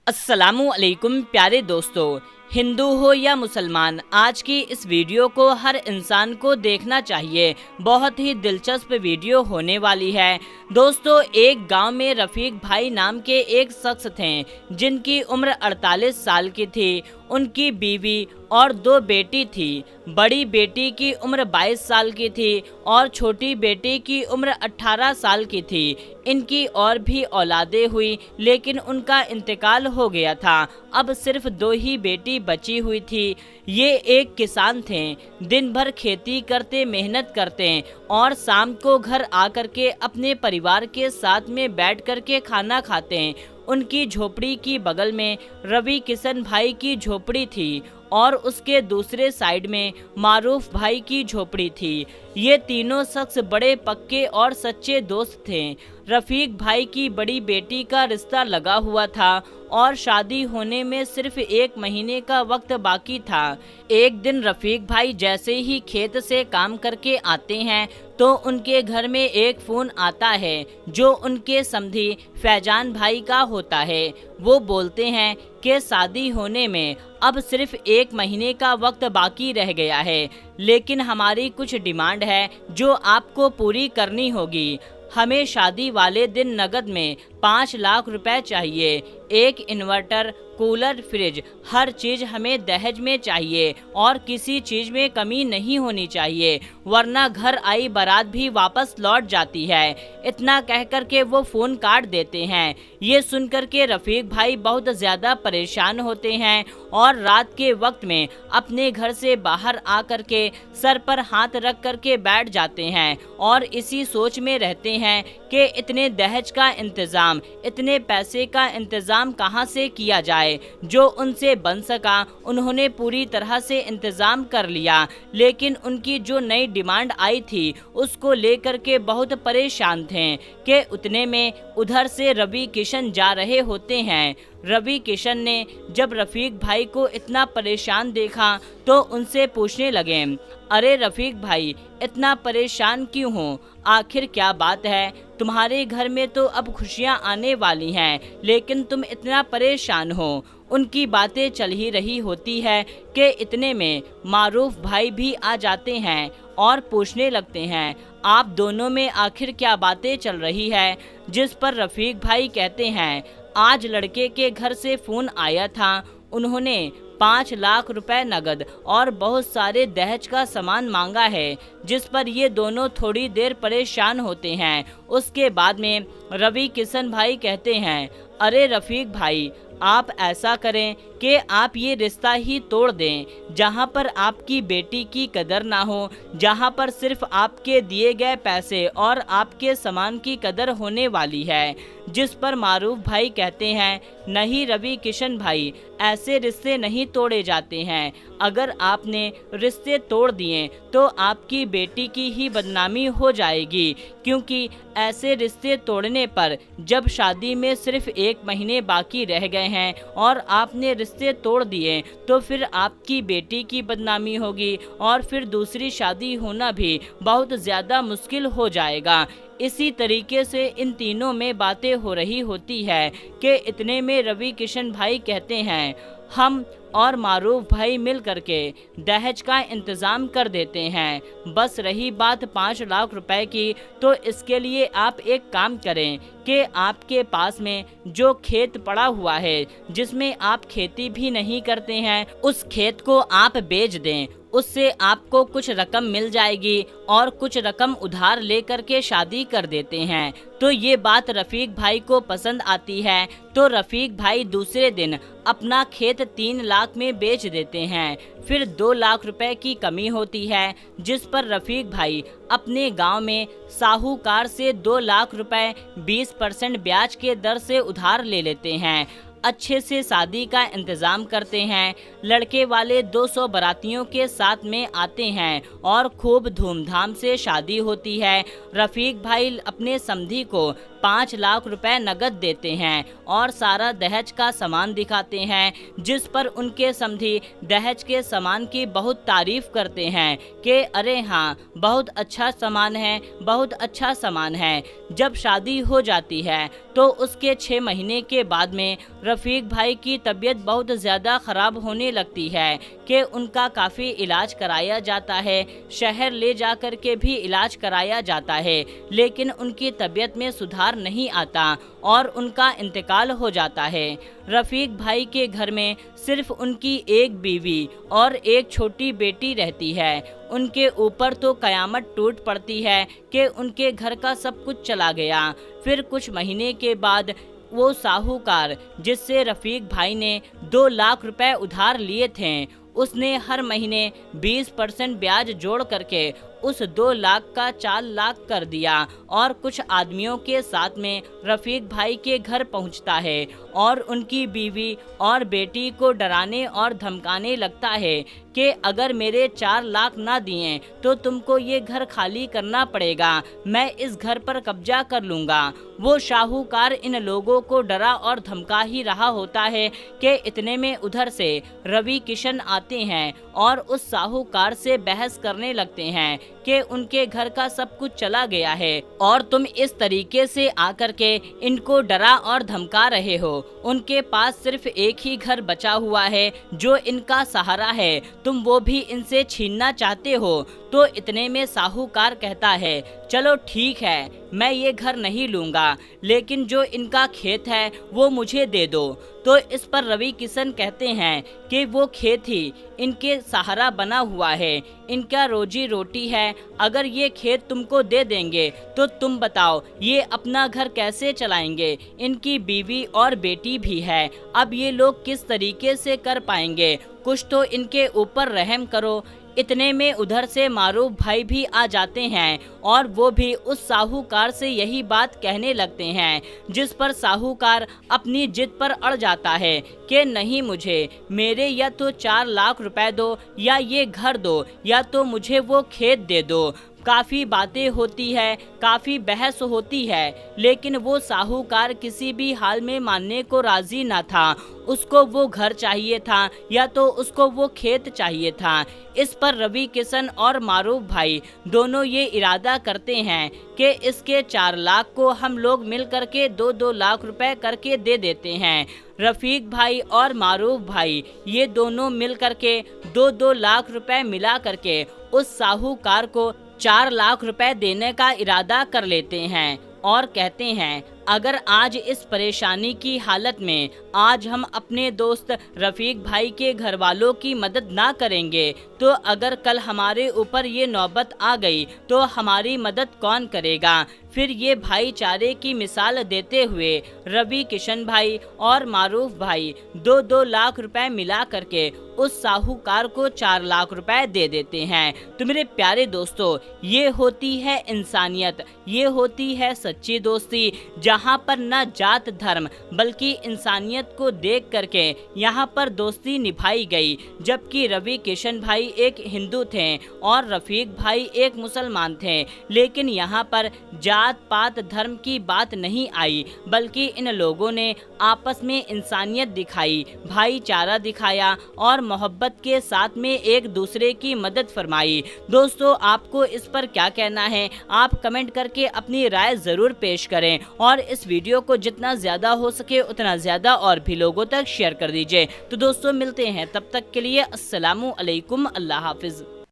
अस्सलामु अलैकुम प्यारे दोस्तों, हिंदू हो या मुसलमान, आज की इस वीडियो को हर इंसान को देखना चाहिए। बहुत ही दिलचस्प वीडियो होने वाली है। दोस्तों, एक गांव में रफ़ीक भाई नाम के एक शख्स थे जिनकी उम्र 48 साल की थी। उनकी बीवी और 2 बेटी थी। बड़ी बेटी की उम्र 22 साल की थी और छोटी बेटी की उम्र 18 साल की थी। इनकी और भी औलादें हुई, लेकिन उनका इंतकाल हो गया था। अब सिर्फ 2 ही बेटी बची हुई थी। ये एक किसान थे, दिन भर खेती करते, मेहनत करते और शाम को घर आकर के अपने परिवार के साथ में बैठ कर के खाना खाते। उनकी झोपड़ी की बगल में रवि किशन भाई की झोपड़ी थी और उसके दूसरे साइड में मारूफ भाई की झोपड़ी थी। ये तीनों शख्स बड़े पक्के और सच्चे दोस्त थे। रफ़ीक भाई की बड़ी बेटी का रिश्ता लगा हुआ था और शादी होने में सिर्फ 1 महीने का वक्त बाकी था। एक दिन रफ़ीक भाई जैसे ही खेत से काम करके आते हैं तो उनके घर में एक फ़ोन आता है जो उनके समधी फैजान भाई का होता है। वो बोलते हैं कि शादी होने में अब सिर्फ 1 महीने का वक्त बाकी रह गया है, लेकिन हमारी कुछ डिमांड है जो आपको पूरी करनी होगी। हमें शादी वाले दिन नकद में 5 लाख रुपए चाहिए। एक इन्वर्टर, कूलर, फ्रिज, हर चीज़ हमें दहेज में चाहिए और किसी चीज़ में कमी नहीं होनी चाहिए, वरना घर आई बारात भी वापस लौट जाती है। इतना कहकर के वो फ़ोन काट देते हैं। ये सुनकर के रफ़ीक भाई बहुत ज़्यादा परेशान होते हैं और रात के वक्त में अपने घर से बाहर आकर के सर पर हाथ रख कर के बैठ जाते हैं और इसी सोच में रहते हैं कि इतने दहेज का इंतज़ाम, इतने पैसे का इंतज़ाम कहाँ से किया जाए। जो उनसे बन सका उन्होंने पूरी तरह से इंतज़ाम कर लिया, लेकिन उनकी जो नई डिमांड आई थी उसको लेकर के बहुत परेशान थे कि उतने में उधर से रवि किशन जा रहे होते हैं। रवि किशन ने जब रफ़ीक भाई को इतना परेशान देखा तो उनसे पूछने लगे, अरे रफ़ीक भाई, इतना परेशान क्यों हो? आखिर क्या बात है? तुम्हारे घर में तो अब खुशियां आने वाली हैं, लेकिन तुम इतना परेशान हो। उनकी बातें चल ही रही होती है कि इतने में मारूफ भाई भी आ जाते हैं और पूछने लगते हैं, आप दोनों में आखिर क्या बातें चल रही है? जिस पर रफ़ीक भाई कहते हैं, आज लड़के के घर से फ़ोन आया था, उन्होंने 5 लाख रुपए नगद और बहुत सारे दहेज का सामान मांगा है। जिस पर ये दोनों थोड़ी देर परेशान होते हैं। उसके बाद में रवि किशन भाई कहते हैं, अरे रफ़ीक भाई, आप ऐसा करें कि आप ये रिश्ता ही तोड़ दें। जहाँ पर आपकी बेटी की कदर ना हो, जहाँ पर सिर्फ आपके दिए गए पैसे और आपके सामान की कदर होने वाली है। जिस पर मारूफ भाई कहते हैं, नहीं रवि किशन भाई, ऐसे रिश्ते नहीं तोड़े जाते हैं। अगर आपने रिश्ते तोड़ दिए तो आपकी बेटी की ही बदनामी हो जाएगी, क्योंकि ऐसे रिश्ते तोड़ने पर जब शादी में सिर्फ 1 महीने बाकी रह गए हैं और आपने रिश्ते तोड़ दिए तो फिर आपकी बेटी की बदनामी होगी और फिर दूसरी शादी होना भी बहुत ज़्यादा मुश्किल हो जाएगा। इसी तरीके से इन तीनों में बातें हो रही होती है कि इतने में रवि किशन भाई कहते हैं, हम और मारूफ भाई मिल करके दहेज का इंतज़ाम कर देते हैं। बस रही बात 5 लाख रुपए की, तो इसके लिए आप एक काम करें कि आपके पास में जो खेत पड़ा हुआ है, जिसमें आप खेती भी नहीं करते हैं, उस खेत को आप बेच दें। उससे आपको कुछ रकम मिल जाएगी और कुछ रकम उधार लेकर के शादी कर देते हैं। तो ये बात रफ़ीक भाई को पसंद आती है। तो रफ़ीक भाई दूसरे दिन अपना खेत 3 लाख में बेच देते हैं। फिर 2 लाख रुपए की कमी होती है, जिस पर रफ़ीक भाई अपने गांव में साहूकार से 2 लाख रुपए 20% ब्याज के दर से उधार ले लेते हैं। अच्छे से शादी का इंतज़ाम करते हैं। लड़के वाले 200 बारातियों के साथ में आते हैं और खूब धूमधाम से शादी होती है। रफ़ीक भाई अपने समधी को 5 लाख रुपए नगद देते हैं और सारा दहेज का सामान दिखाते हैं, जिस पर उनके समधी दहेज के सामान की बहुत तारीफ करते हैं कि अरे हाँ, बहुत अच्छा सामान है, बहुत अच्छा सामान है। जब शादी हो जाती है तो उसके 6 महीने के बाद में रफ़ीक भाई की तबीयत बहुत ज़्यादा ख़राब होने लगती है कि उनका काफ़ी इलाज कराया जाता है, शहर ले जाकर के भी इलाज कराया जाता है, लेकिन उनकी तबीयत में सुधार नहीं आता और उनका इंतकाल हो जाता है। रफ़ीक भाई के घर में सिर्फ उनकी एक बीवी और एक छोटी बेटी रहती है। उनके ऊपर तो कयामत टूट पड़ती है कि उनके घर का सब कुछ चला गया। फिर कुछ महीने के बाद वो साहूकार जिससे रफ़ीक भाई ने 2 लाख रुपए उधार लिए थे, उसने हर महीने 20% ब्याज जोड़ करके उस 2 लाख का 4 लाख कर दिया और कुछ आदमियों के साथ में रफ़ीक भाई के घर पहुंचता है और उनकी बीवी और बेटी को डराने और धमकाने लगता है कि अगर मेरे 4 लाख ना दिए तो तुमको ये घर खाली करना पड़ेगा, मैं इस घर पर कब्जा कर लूँगा। वो साहूकार इन लोगों को डरा और धमका ही रहा होता है कि इतने में उधर से रवि किशन आते हैं और उस साहूकार से बहस करने लगते हैं कि उनके घर का सब कुछ चला गया है और तुम इस तरीके से आकर के इनको डरा और धमका रहे हो। उनके पास सिर्फ एक ही घर बचा हुआ है जो इनका सहारा है, तुम वो भी इनसे छीनना चाहते हो। तो इतने में साहूकार कहता है, चलो ठीक है, मैं ये घर नहीं लूँगा, लेकिन जो इनका खेत है वो मुझे दे दो। तो इस पर रवि किशन कहते हैं कि वो खेत ही इनके सहारा बना हुआ है, इनका रोजी रोटी है, अगर ये खेत तुमको दे देंगे तो तुम बताओ ये अपना घर कैसे चलाएंगे, इनकी बीवी और बेटी भी है, अब ये लोग किस तरीके से कर पाएंगे, कुछ तो इनके ऊपर रहम करो। इतने में उधर से मारूफ भाई भी आ जाते हैं और वो भी उस साहूकार से यही बात कहने लगते हैं, जिस पर साहूकार अपनी जिद पर अड़ जाता है कि नहीं, मुझे मेरे या तो 4 लाख रुपए दो या ये घर दो या तो मुझे वो खेत दे दो। काफ़ी बातें होती है, काफ़ी बहस होती है, लेकिन वो साहूकार किसी भी हाल में मानने को राज़ी ना था। उसको वो घर चाहिए था या तो उसको वो खेत चाहिए था। इस पर रवि किशन और मारूफ भाई दोनों ये इरादा करते हैं कि इसके 4 लाख को हम लोग मिल करके 2-2 लाख रुपए करके दे देते हैं। रफ़ीक भाई और मारूफ भाई ये दोनों मिल करके 2-2 लाख रुपए मिला करके उस साहूकार को 4 लाख रुपए देने का इरादा कर लेते हैं और कहते हैं, अगर आज इस परेशानी की हालत में आज हम अपने दोस्त रफ़ीक भाई के घर वालों की मदद ना करेंगे तो अगर कल हमारे ऊपर ये नौबत आ गई तो हमारी मदद कौन करेगा। फिर ये भाईचारे की मिसाल देते हुए रवि किशन भाई और मारूफ भाई 2-2 लाख रुपए मिला करके उस साहूकार को 4 लाख रुपए दे देते हैं। तो मेरे प्यारे दोस्तों, ये होती है इंसानियत, ये होती है सच्ची दोस्ती, जहाँ पर न जात धर्म बल्कि इंसानियत को देख करके यहाँ पर दोस्ती निभाई गई। जबकि रवि किशन भाई एक हिंदू थे और रफ़ीक भाई एक मुसलमान थे, लेकिन यहाँ पर जात पात धर्म की बात नहीं आई, बल्कि इन लोगों ने आपस में इंसानियत दिखाई, भाईचारा दिखाया और मोहब्बत के साथ में एक दूसरे की मदद फरमाई। दोस्तों, आपको इस पर क्या कहना है, आप कमेंट करके अपनी राय ज़रूर पेश करें और इस वीडियो को जितना ज़्यादा हो सके उतना ज़्यादा और भी लोगों तक शेयर कर दीजिए। तो दोस्तों, मिलते हैं, तब तक के लिए अस्सलामु अलैकुम, अल्लाह हाफिज़।